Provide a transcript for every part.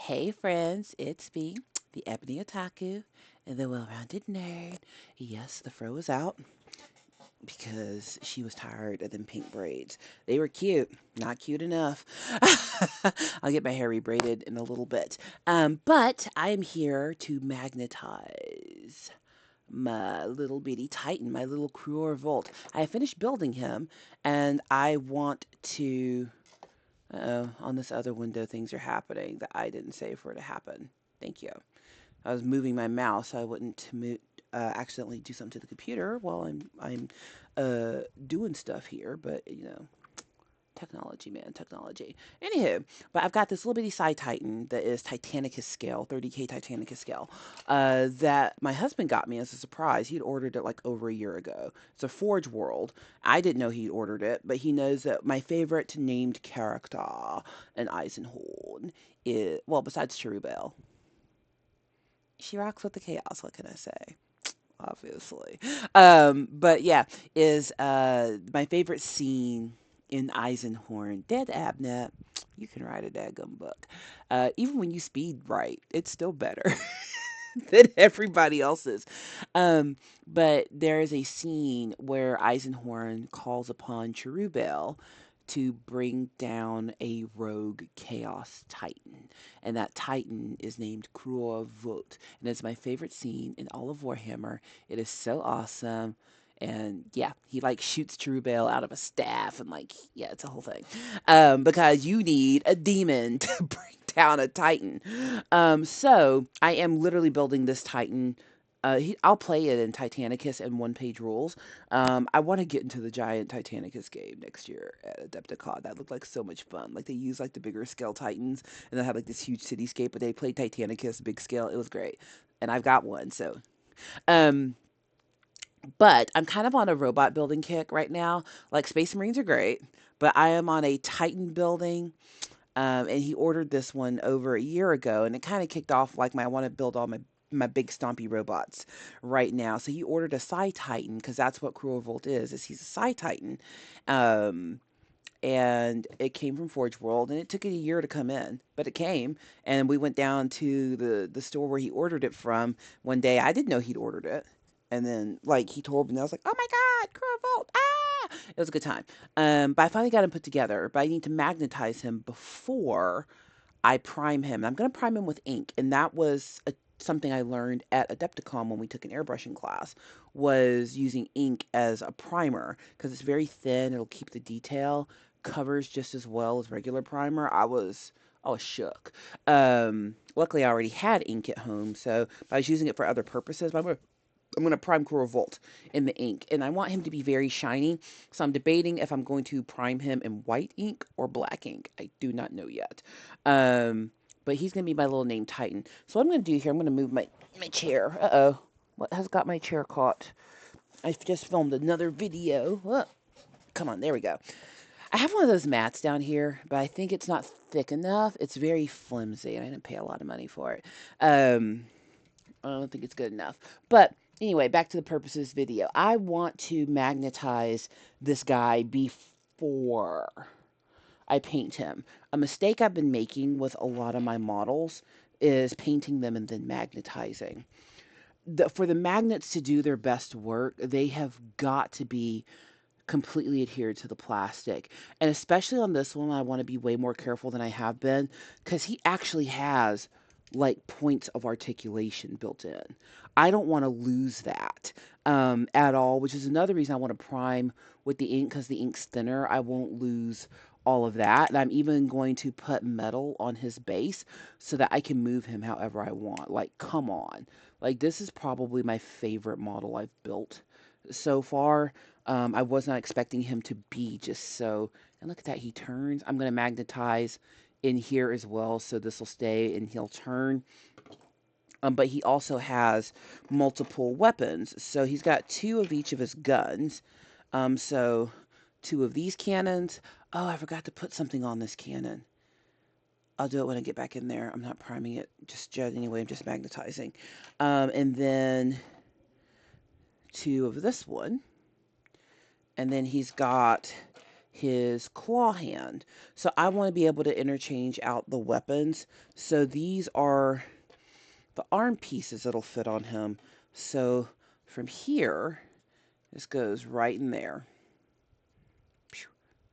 Hey friends, it's me, the Ebony Otaku, and the well-rounded nerd. Yes, the fro is out because she was tired of them pink braids. They were cute, not cute enough. I'll get my hair rebraided in a little bit. But I am here to magnetize my little bitty Titan, my little Cruor Volt. I finished building him, and I want to uh-oh, on this other window, things are happening that I didn't say for it to happen. Thank you. I was moving my mouse so I wouldn't accidentally do something to the computer while I'm doing stuff here. But technology, man, technology. Anywho, but I've got this little bitty side Titan that is Titanicus scale, 30K Titanicus scale, that my husband got me as a surprise. He'd ordered it like over a year ago. It's a Forge World. I didn't know he'd ordered it, but he knows that my favorite named character in Eisenhorn is, well, besides Cherubel, she rocks with the chaos. What can I say? Obviously. But yeah, is my favorite scene in Eisenhorn, Dead Abnett. You can write a daggum book. Even when you speed right, it's still better than everybody else's. But there is a scene where Eisenhorn calls upon Cherubel to bring down a rogue chaos titan. And that titan is named Cruel Vult. And it's my favorite scene in all of Warhammer. It is so awesome. And yeah, he like shoots Cherubel out of a staff and like, yeah, it's a whole thing. Because you need a demon to bring down a titan. So I am literally building this titan. I'll play it in Titanicus and one-page rules. I want to get into the giant Titanicus game next year at Adepticon. That looked like so much fun. Like they use like the bigger scale titans, and they had like this huge cityscape. But they played Titanicus big scale. It was great, and I've got one. So, um, but I'm kind of on a robot building kick right now. Like Space Marines are great, but I am on a Titan building. And he ordered this one over a year ago, and it kind of kicked off like my I want to build all my big stompy robots right now. So he ordered a Psi Titan because that's what Cruel Volt is he's a Psi Titan. Um, and it came from Forge World, and it took it a year to come in, but it came, and we went down to the store where he ordered it from one day. I didn't know he'd ordered it, and then like he told me, and I was like, "Oh my God, Cruel! Ah!" It was a good time. But I finally got him put together. But I need to magnetize him before I prime him. I'm going to prime him with ink, and that was something I learned at Adepticon when we took an airbrushing class, was using ink as a primer because it's very thin. It'll keep the detail, covers just as well as regular primer. I was shook. Luckily, I already had ink at home, so I was using it for other purposes. But I'm gonna prime Core Revolt in the ink, and I want him to be very shiny. So I'm debating if I'm going to prime him in white ink or black ink. I do not know yet. Um, but he's gonna be my little name Titan. So what I'm gonna do here, I'm gonna move my chair. Uh-oh, what has got my chair caught? I've just filmed another video. Come on, there we go. I have one of those mats down here, but I think it's not thick enough. It's very flimsy, and I didn't pay a lot of money for it. Um, I don't think it's good enough. But anyway, back to the purpose of this video. I want to magnetize this guy before I paint him. A mistake I've been making with a lot of my models is painting them and then magnetizing. For the magnets to do their best work, they have got to be completely adhered to the plastic. And especially on this one, I want to be way more careful than I have been because he actually has like points of articulation built in. I don't want to lose that at all, which is another reason I want to prime with the ink because the ink's thinner. I won't lose all of that. And I'm even going to put metal on his base so that I can move him however I want. Like, come on. Like, this is probably my favorite model I've built so far. I was not expecting him to be just so. And look at that, he turns. I'm going to magnetize in here as well, so this will stay and he'll turn. But he also has multiple weapons. So he's got two of each of his guns. So two of these cannons. Oh, I forgot to put something on this cannon. I'll do it when I get back in there. I'm not priming it just yet anyway. I'm just magnetizing. And then two of this one. And then he's got his claw hand. So I want to be able to interchange out the weapons. So these are the arm pieces that'll fit on him. So from here, this goes right in there.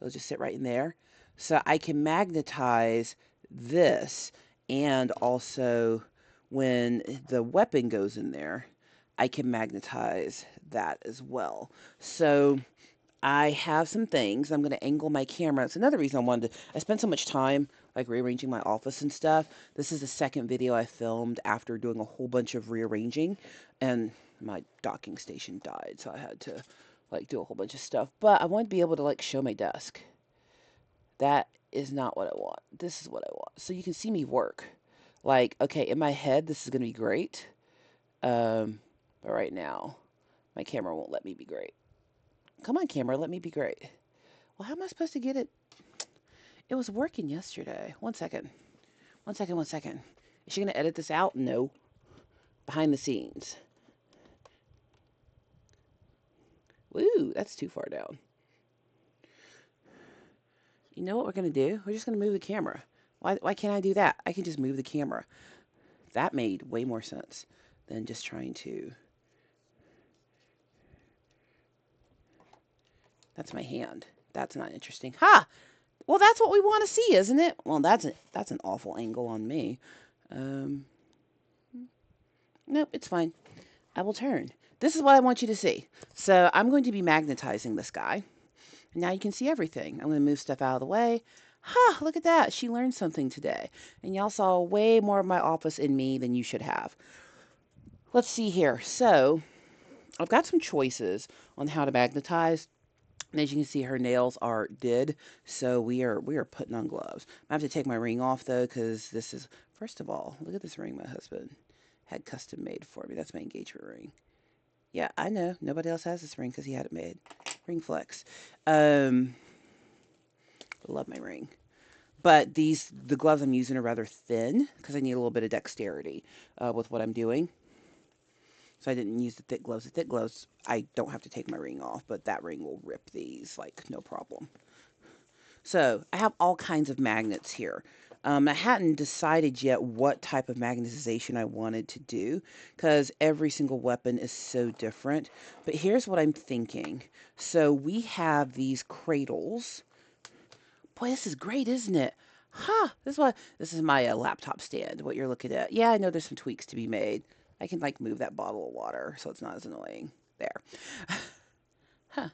It'll just sit right in there. So I can magnetize this, and also when the weapon goes in there, I can magnetize that as well. So I have some things. I'm going to angle my camera. It's another reason I spent so much time like rearranging my office and stuff. This is the second video I filmed after doing a whole bunch of rearranging, and my docking station died, so I had to like do a whole bunch of stuff. But I want to be able to like show my desk. That is not what I want. This is what I want. So you can see me work. Like, okay, in my head, this is going to be great. But right now, my camera won't let me be great. Come on, camera, let me be great. Well, how am I supposed to get it? It was working yesterday. 1 second. 1 second, 1 second. Is she going to edit this out? No. Behind the scenes. Woo, that's too far down. You know what we're going to do? We're just going to move the camera. Why can't I do that? I can just move the camera. That made way more sense than just trying to... That's my hand. That's not interesting. Ha! Well, that's what we want to see, isn't it? Well, that's an awful angle on me. Nope, it's fine. I will turn. This is what I want you to see. So I'm going to be magnetizing this guy. And now you can see everything. I'm going to move stuff out of the way. Ha! Look at that. She learned something today. And y'all saw way more of my office in me than you should have. Let's see here. So I've got some choices on how to magnetize. And as you can see, her nails are did, so we are putting on gloves. I have to take my ring off though, because this is, first of all, look at this ring my husband had custom made for me. That's my engagement ring. Yeah, I know nobody else has this ring because he had it made. Ring flex. Love my ring, but the gloves I'm using are rather thin because I need a little bit of dexterity with what I'm doing. So I didn't use the thick gloves. The thick gloves, I don't have to take my ring off, but that ring will rip these, like, no problem. So I have all kinds of magnets here. I hadn't decided yet what type of magnetization I wanted to do because every single weapon is so different. But here's what I'm thinking. So we have these cradles. Boy, this is great, isn't it? Huh, this is my laptop stand, what you're looking at. Yeah, I know there's some tweaks to be made. I can like move that bottle of water so it's not as annoying. There. Huh.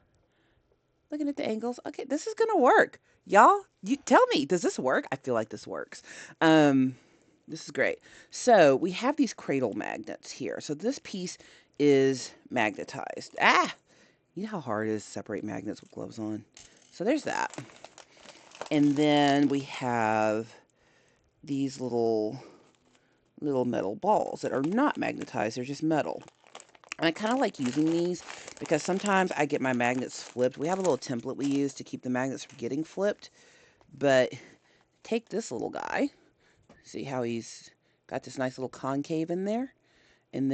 Looking at the angles. Okay, this is gonna work. Y'all, you tell me, does this work? I feel like this works. This is great. So we have these cradle magnets here. So this piece is magnetized. Ah! You know how hard it is to separate magnets with gloves on? So there's that. And then we have these little metal balls that are not magnetized. They're just metal. And I kind of like using these because sometimes I get my magnets flipped. We have a little template we use to keep the magnets from getting flipped. But take this little guy. See how he's got this nice little concave in there? And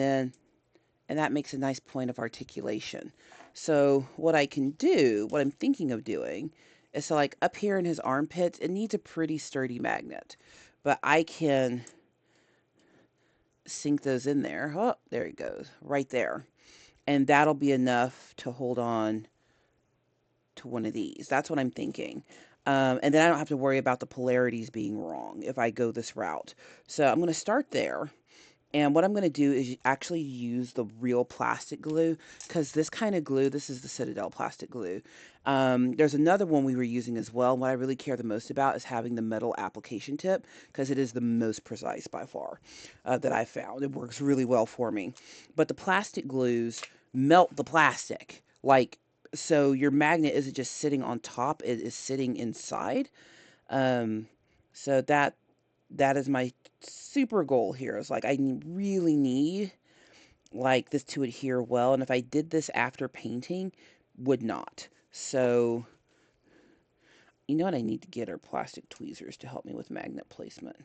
that makes a nice point of articulation. So what I can do, what I'm thinking of doing, is so like up here in his armpits, it needs a pretty sturdy magnet. But I can sink those in there. Oh, there he goes, right there. And that'll be enough to hold on to one of these. That's what I'm thinking. And then I don't have to worry about the polarities being wrong if I go this route. So I'm going to start there. And what I'm going to do is actually use the real plastic glue, because this kind of glue, this is the Citadel plastic glue. There's another one we were using as well. What I really care the most about is having the metal application tip, because it is the most precise by far that I found. It works really well for me. But the plastic glues melt the plastic. Like, so your magnet isn't just sitting on top, it is sitting inside. So that is my super goal here. Is like I really need like this to adhere well, and if I did this after painting, would not. So you know what I need to get are plastic tweezers to help me with magnet placement.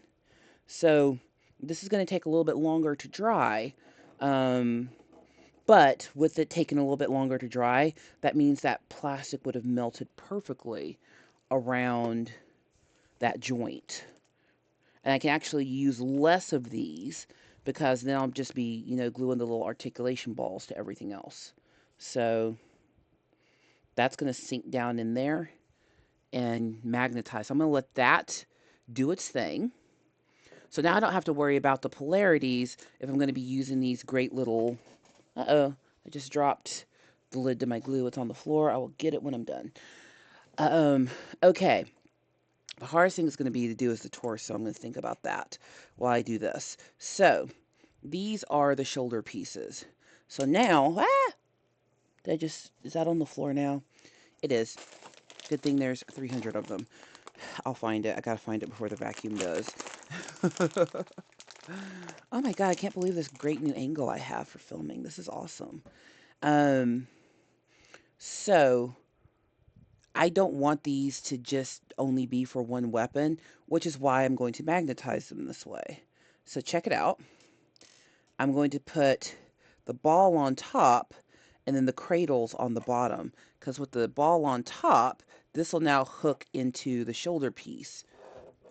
So this is going to take a little bit longer to dry, but But with it taking a little bit longer to dry, that means that plastic would have melted perfectly around that joint. And I can actually use less of these because then I'll just be, gluing the little articulation balls to everything else. So that's going to sink down in there and magnetize. So I'm going to let that do its thing. So now I don't have to worry about the polarities if I'm going to be using these great little... Uh-oh, I just dropped the lid to my glue. It's on the floor. I will get it when I'm done. Okay. The hardest thing is going to be to do is the torso. I'm going to think about that while I do this. So these are the shoulder pieces. So now, is that on the floor now? It is. Good thing there's 300 of them. I'll find it. I gotta find it before the vacuum does. Oh my god, I can't believe this great new angle I have for filming. This is awesome. So I don't want these to just only be for one weapon, which is why I'm going to magnetize them this way. So check it out. I'm going to put the ball on top and then the cradles on the bottom, because with the ball on top, this will now hook into the shoulder piece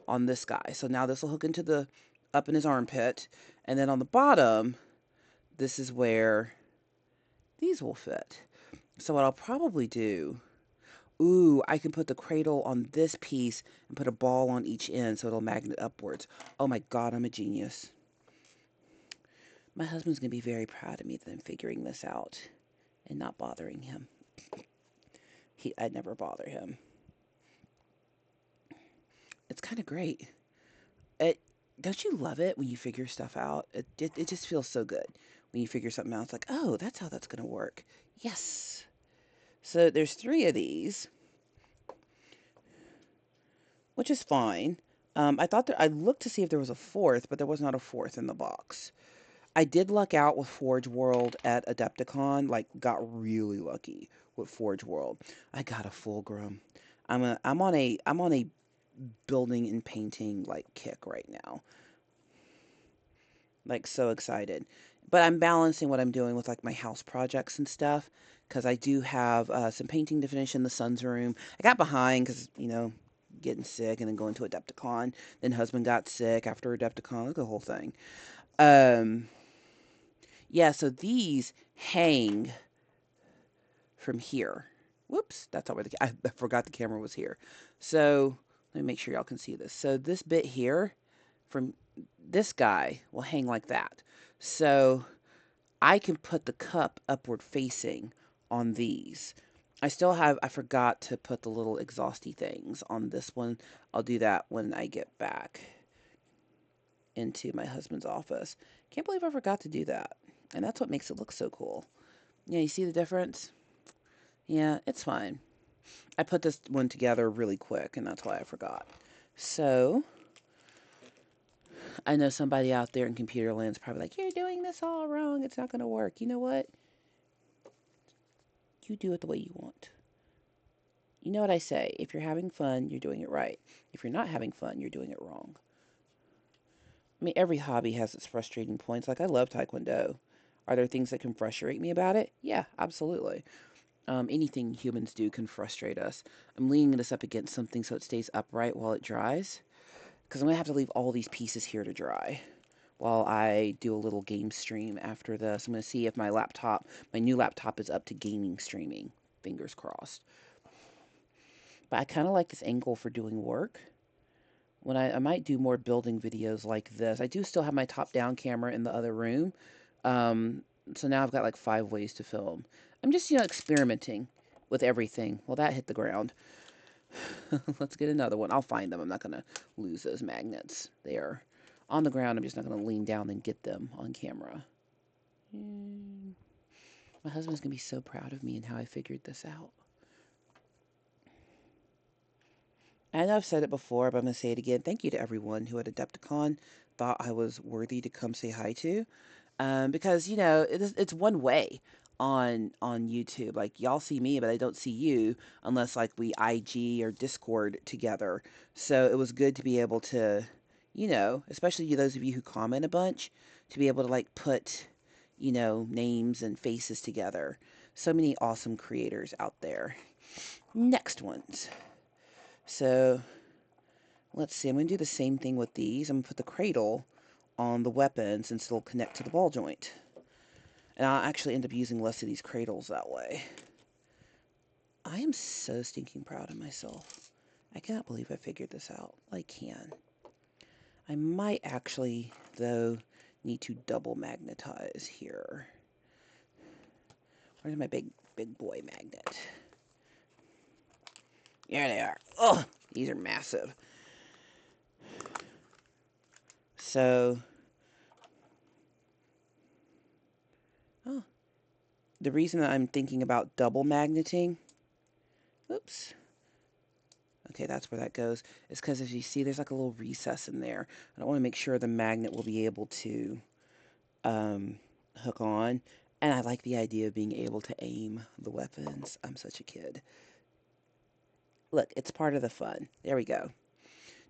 on this guy. So now this will hook into the up in his armpit, and then on the bottom, this is where these will fit. So what I'll probably do, I can put the cradle on this piece and put a ball on each end so it'll magnet upwards. Oh my god, I'm a genius. My husband's going to be very proud of me that I'm figuring this out and not bothering him. I'd never bother him. It's kind of great. Don't you love it when you figure stuff out? It just feels so good when you figure something out. It's like, oh, that's how that's going to work. Yes. So there's 3 of these, which is fine. I looked to see if there was a 4th, but there was not a 4th in the box. I did luck out with Forge World at Adepticon, like got really lucky with Forge World. I got a Fulgrim. I'm on a building and painting like kick right now. Like so excited. But I'm balancing what I'm doing with like my house projects and stuff because I do have some painting to finish in the son's room. I got behind because, getting sick and then going to Adepticon. Then husband got sick after Adepticon, the whole thing. Yeah, so these hang from here. Whoops, that's not where I forgot the camera was here. So let me make sure y'all can see this. So this bit here from this guy will hang like that. So I can put the cup upward facing on these. I forgot to put the little exhausty things on this one. I'll do that when I get back into my husband's office. Can't believe I forgot to do that. And that's what makes it look so cool. Yeah, you see the difference? Yeah, it's fine. I put this one together really quick, and that's why I forgot. So, I know somebody out there in computer land's probably like, you're doing this all wrong. It's not going to work. You know what? You do it the way you want. You know what I say? If you're having fun, you're doing it right. If you're not having fun, you're doing it wrong. I mean, every hobby has its frustrating points. Like, I love Taekwondo. Are there things that can frustrate me about it? Yeah, absolutely. Anything humans do can frustrate us. I'm leaning this up against something so it stays upright while it dries. Because I'm going to have to leave all these pieces here to dry while I do a little game stream after this. I'm going to see if my new laptop is up to gaming streaming. Fingers crossed. But I kind of like this angle for doing work. When I might do more building videos like this. I do still have my top-down camera in the other room. So now I've got like 5 ways to film. I'm just, experimenting with everything. Well, that hit the ground. Let's get another one. I'll find them. I'm not going to lose those magnets. They are on the ground. I'm just not going to lean down and get them on camera. My husband's going to be so proud of me and how I figured this out. I know I've said it before, but I'm going to say it again. Thank you to everyone who at Adepticon thought I was worthy to come say hi to. Because, it's one way on YouTube. Like, y'all see me, but I don't see you unless, like, we IG or Discord together. So it was good to be able to, especially those of you who comment a bunch, to be able to, like, put, you know, names and faces together. So many awesome creators out there. Next ones. So let's see. I'm going to do the same thing with these. I'm going to put the cradle on the weapon since it'll connect to the ball joint. And I'll actually end up using less of these cradles that way. I am so stinking proud of myself. I cannot believe I figured this out. I can. I might actually, though, need to double magnetize here. Where's my big boy magnet? There they are. Oh, these are massive. So, oh, the reason that I'm thinking about double magneting, oops, okay, that's where that goes, is because as you see, there's like a little recess in there. I want to make sure the magnet will be able to hook on. And I like the idea of being able to aim the weapons. I'm such a kid. Look, it's part of the fun. There we go.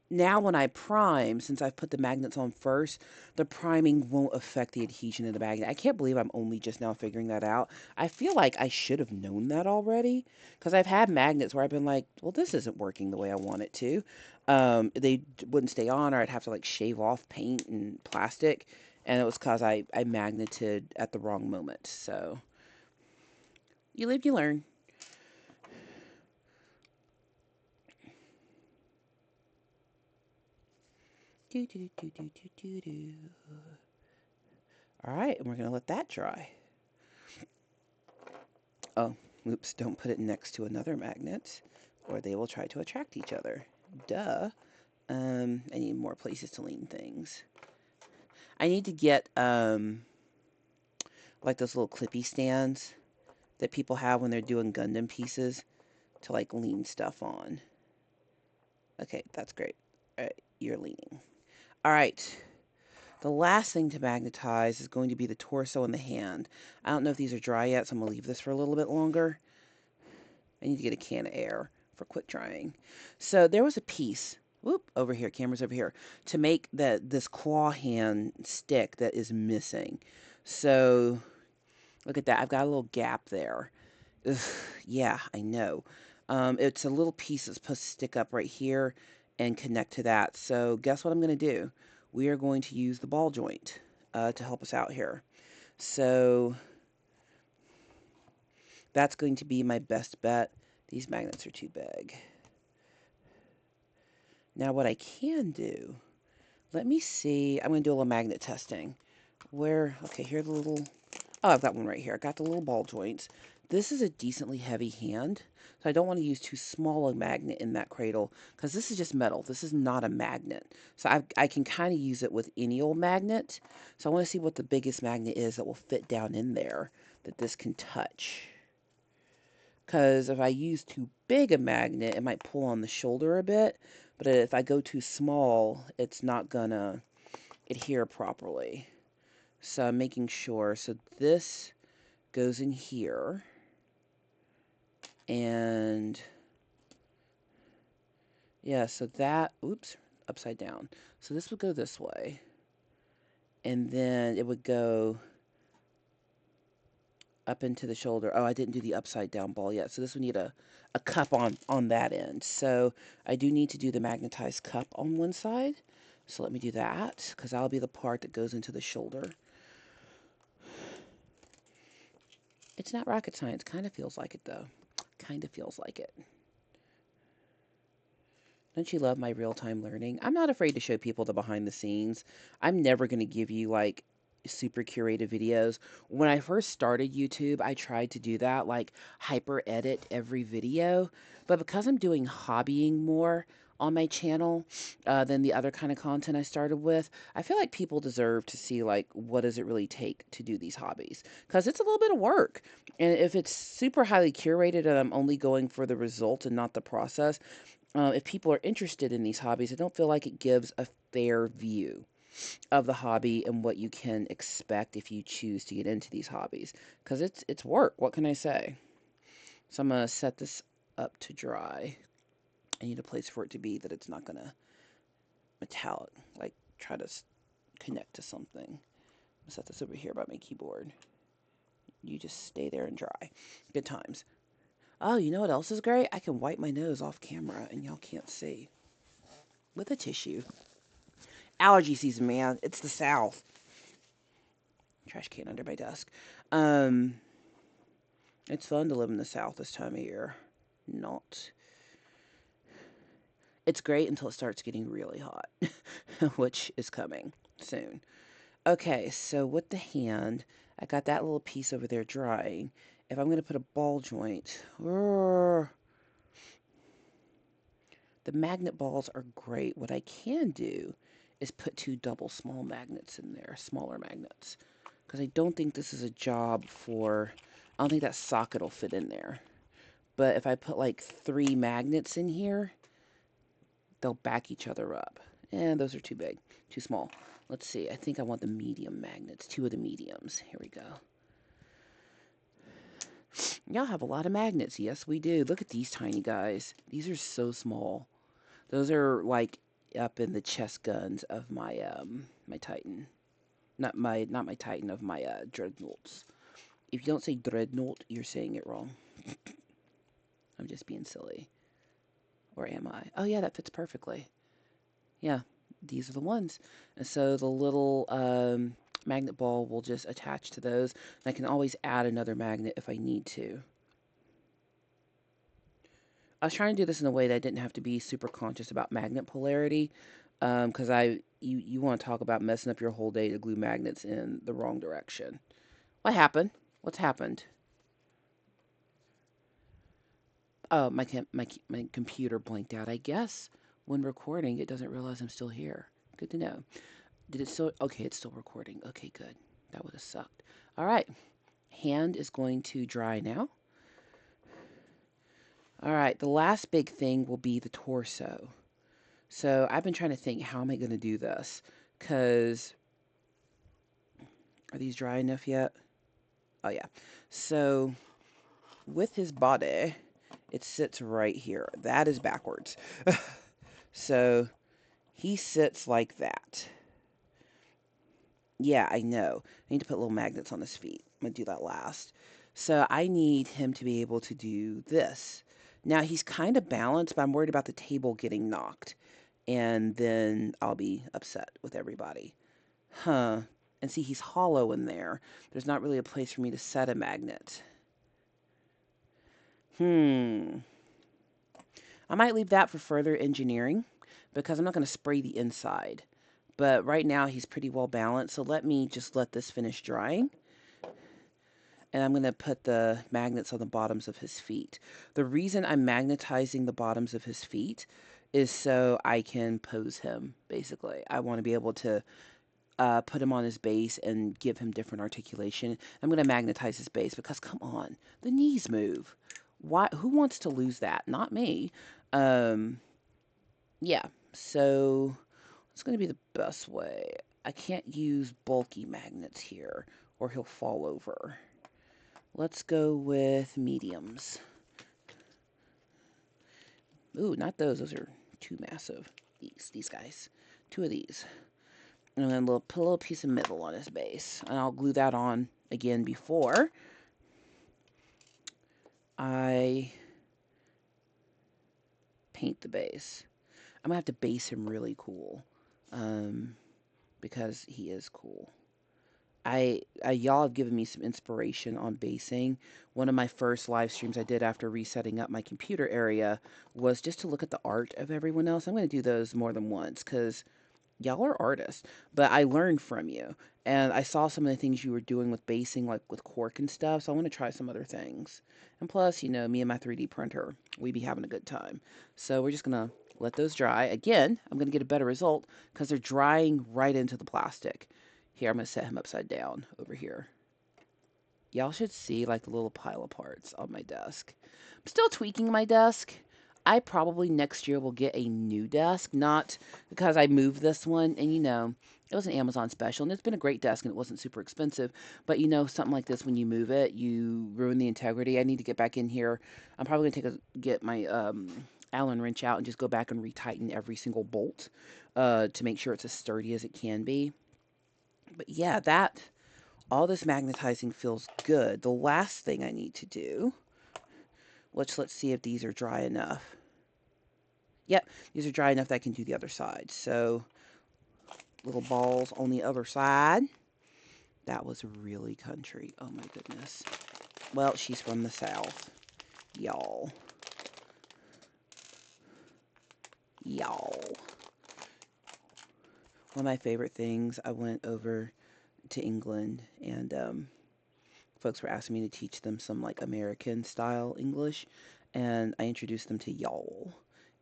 Now when I prime, since I've put the magnets on first, the priming won't affect the adhesion of the magnet. I can't believe I'm only just now figuring that out. I feel like I should have known that already, because I've had magnets where I've been like, well, this isn't working the way I want it to. They wouldn't stay on, or I'd have to like shave off paint and plastic, and it was because I magneted at the wrong moment. So you live, you learn. Do, do, do, do, do, do, do. All right, and we're going to let that dry. Oh, oops, don't put it next to another magnet, or they will try to attract each other. Duh. I need more places to lean things. I need to get, like those little clippy stands that people have when they're doing Gundam pieces to, like, lean stuff on. Okay, that's great. All right, you're leaning. All right. The last thing to magnetize is going to be the torso and the hand. I don't know if these are dry yet, so I'm going to leave this for a little bit longer. I need to get a can of air for quick drying. So there was a piece, whoop, over here, camera's over here, to make this claw hand stick that is missing. So look at that. I've got a little gap there. Ugh, yeah, I know. It's a little piece that's supposed to stick up right here and connect to that. So guess what I'm going to do? We are going to use the ball joint to help us out here. So that's going to be my best bet. These magnets are too big. Now what I can do, let me see, I'm going to do a little magnet testing. Where, okay, here are the little, oh, I've got one right here. I got the little ball joints. This is a decently heavy hand, so I don't want to use too small a magnet in that cradle, because this is just metal. This is not a magnet. So I can kind of use it with any old magnet. So I want to see what the biggest magnet is that will fit down in there that this can touch. Because if I use too big a magnet, it might pull on the shoulder a bit. But if I go too small, it's not going to adhere properly. So I'm making sure. So this goes in here. And yeah, so that, oops, upside down. So this would go this way. And then it would go up into the shoulder. Oh, I didn't do the upside down ball yet. So this would need a cup on that end. So I do need to do the magnetized cup on one side. So let me do that, because that'll be the part that goes into the shoulder. It's not rocket science. Kind of feels like it, though. Kind of feels like it. Don't you love my real-time learning? I'm not afraid to show people the behind the scenes. I'm never going to give you, like, super curated videos. When I first started YouTube, I tried to do that, like hyper edit every video. But because I'm doing hobbying more on my channel than the other kind of content I started with, I feel like people deserve to see, like, what does it really take to do these hobbies? Because it's a little bit of work. And if it's super highly curated and I'm only going for the result and not the process, if people are interested in these hobbies, I don't feel like it gives a fair view of the hobby and what you can expect if you choose to get into these hobbies, because it's work. What can I say? So I'm going to set this up to dry. I need a place for it to be that it's not going to metallic, like try to connect to something. set this over here by my keyboard. You just stay there and dry. Good times. Oh, you know what else is great? I can wipe my nose off camera and y'all can't see. With a tissue. Allergy season, man. It's the South. Trash can under my desk. Um, it's fun to live in the South this time of year. Not. It's great until it starts getting really hot, which is coming soon. Okay, so with the hand, I got that little piece over there drying. If I'm going to put a ball joint, the magnet balls are great. What I can do is put 2 double small magnets in there, smaller magnets, because I don't think this is a job for, I don't think that socket will fit in there. But if I put like 3 magnets in here, they'll back each other up. And those are too big, too small. Let's see, I think I want the medium magnets, 2 of the mediums. Here we go. Y'all have a lot of magnets. Yes, we do. Look at these tiny guys. These are so small. Those are like up in the chest guns of my my Titan. Not my Titan, of my dreadnoughts. If you don't say dreadnought, you're saying it wrong. I'm just being silly. Or am I? Oh yeah, that fits perfectly. Yeah, these are the ones. And so the little magnet ball will just attach to those. And I can always add another magnet if I need to. I was trying to do this in a way that I didn't have to be super conscious about magnet polarity, because you want to talk about messing up your whole day to glue magnets in the wrong direction. What happened? What's happened? Oh, my computer blanked out. I guess when recording, it doesn't realize I'm still here. Good to know. Did it still? Okay, it's still recording. Okay, good. That would have sucked. All right, hand is going to dry now. All right, the last big thing will be the torso. So I've been trying to think, how am I going to do this? Because, are these dry enough yet? Oh, yeah. So with his body, it sits right here. That is backwards. So he sits like that. Yeah, I know. I need to put little magnets on his feet. I'm going to do that last. So I need him to be able to do this. Now he's kind of balanced, but I'm worried about the table getting knocked. And then I'll be upset with everybody. Huh. And see, he's hollow in there. There's not really a place for me to set a magnet. I might leave that for further engineering, because I'm not going to spray the inside. But right now he's pretty well balanced, so let me just let this finish drying. And I'm going to put the magnets on the bottoms of his feet. The reason I'm magnetizing the bottoms of his feet is so I can pose him, basically. I want to be able to put him on his base and give him different articulation. I'm going to magnetize his base because, come on, the knees move. Why? Who wants to lose that? Not me. Yeah, so it's going to be the best way. I can't use bulky magnets here or he'll fall over. Let's go with mediums. Ooh, not those. Those are too massive. These guys. 2 of these. And then put a little piece of middle on his base. And I'll glue that on again before I paint the base. I'm going to have to base him really cool. Because he is cool. Y'all have given me some inspiration on basing. One of my first live streams I did after resetting up my computer area was just to look at the art of everyone else. I'm going to do those more than once because y'all are artists, but I learned from you. And I saw some of the things you were doing with basing, like with cork and stuff, so I want to try some other things. And plus, you know, me and my 3D printer, we be having a good time. So we're just going to let those dry. Again, I'm going to get a better result because they're drying right into the plastic. Here, I'm going to set him upside down over here. Y'all should see like the little pile of parts on my desk. I'm still tweaking my desk. I probably next year will get a new desk, not because I moved this one, and you know, it was an Amazon special, and it's been a great desk, and it wasn't super expensive, but you know, something like this, when you move it, you ruin the integrity. I need to get back in here. I'm probably going to get my Allen wrench out and just go back and retighten every single bolt to make sure it's as sturdy as it can be. But yeah, that all this magnetizing feels good. The last thing I need to do, which let's see if these are dry enough. Yep, these are dry enough that I can do the other side. So little balls on the other side. That was really country. Oh my goodness. Well, she's from the South. Y'all. Y'all. One of my favorite things, I went over to England and folks were asking me to teach them some like American style English, and I introduced them to y'all.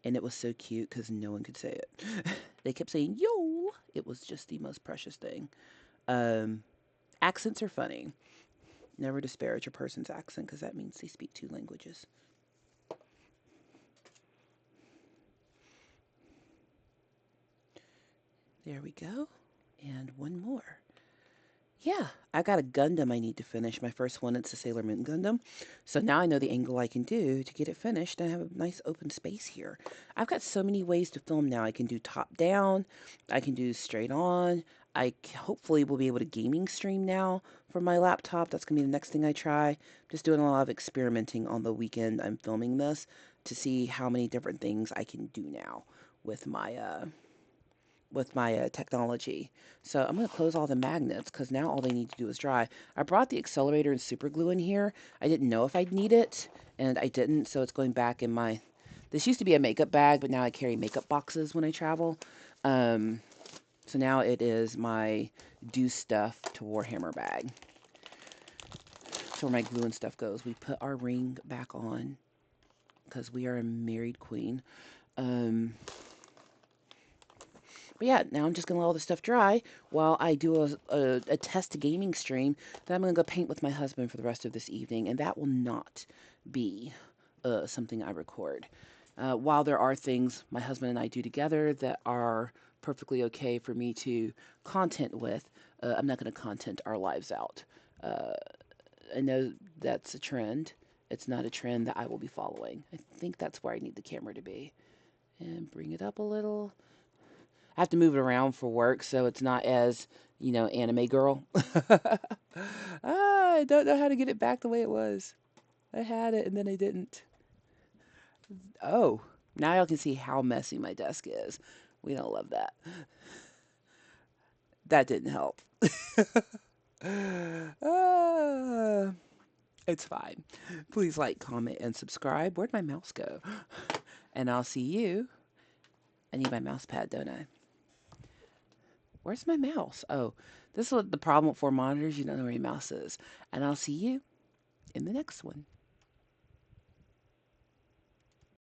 And it was so cute because no one could say it. They kept saying yo. It was just the most precious thing. Accents are funny. Never disparage a person's accent because that means they speak two languages. There we go. And one more. Yeah, I got a Gundam I need to finish. My first one, it's a Sailor Moon Gundam. So now I know the angle I can do to get it finished and I have a nice open space here. I've got so many ways to film now. I can do top down, I can do straight on. Hopefully will be able to gaming stream now from my laptop. That's going to be the next thing I try. Just doing a lot of experimenting on the weekend I'm filming this to see how many different things I can do now with my technology. So I'm going to close all the magnets because now all they need to do is dry. I brought the accelerator and super glue in here. I didn't know if I'd need it, and I didn't, so it's going back in my... This used to be a makeup bag, but now I carry makeup boxes when I travel. So now it is my do stuff to Warhammer bag. That's where my glue and stuff goes. We put our ring back on because we are a married queen. But yeah, now I'm just going to let all this stuff dry while I do a test gaming stream that I'm going to go paint with my husband for the rest of this evening. And that will not be something I record. While there are things my husband and I do together that are perfectly okay for me to content with, I'm not going to content our lives out. I know that's a trend. It's not a trend that I will be following. I think that's where I need the camera to be. And bring it up a little. I have to move it around for work, so it's not as, anime girl. I don't know how to get it back the way it was. I had it and then I didn't. Oh, now y'all can see how messy my desk is. We don't love that. That didn't help. uh, it's fine. Please like, comment, and subscribe. Where'd my mouse go? And I'll see you. I need my mouse pad, don't I? Where's my mouse? Oh, this is the problem with 4 monitors. You don't know where your mouse is. And I'll see you in the next one.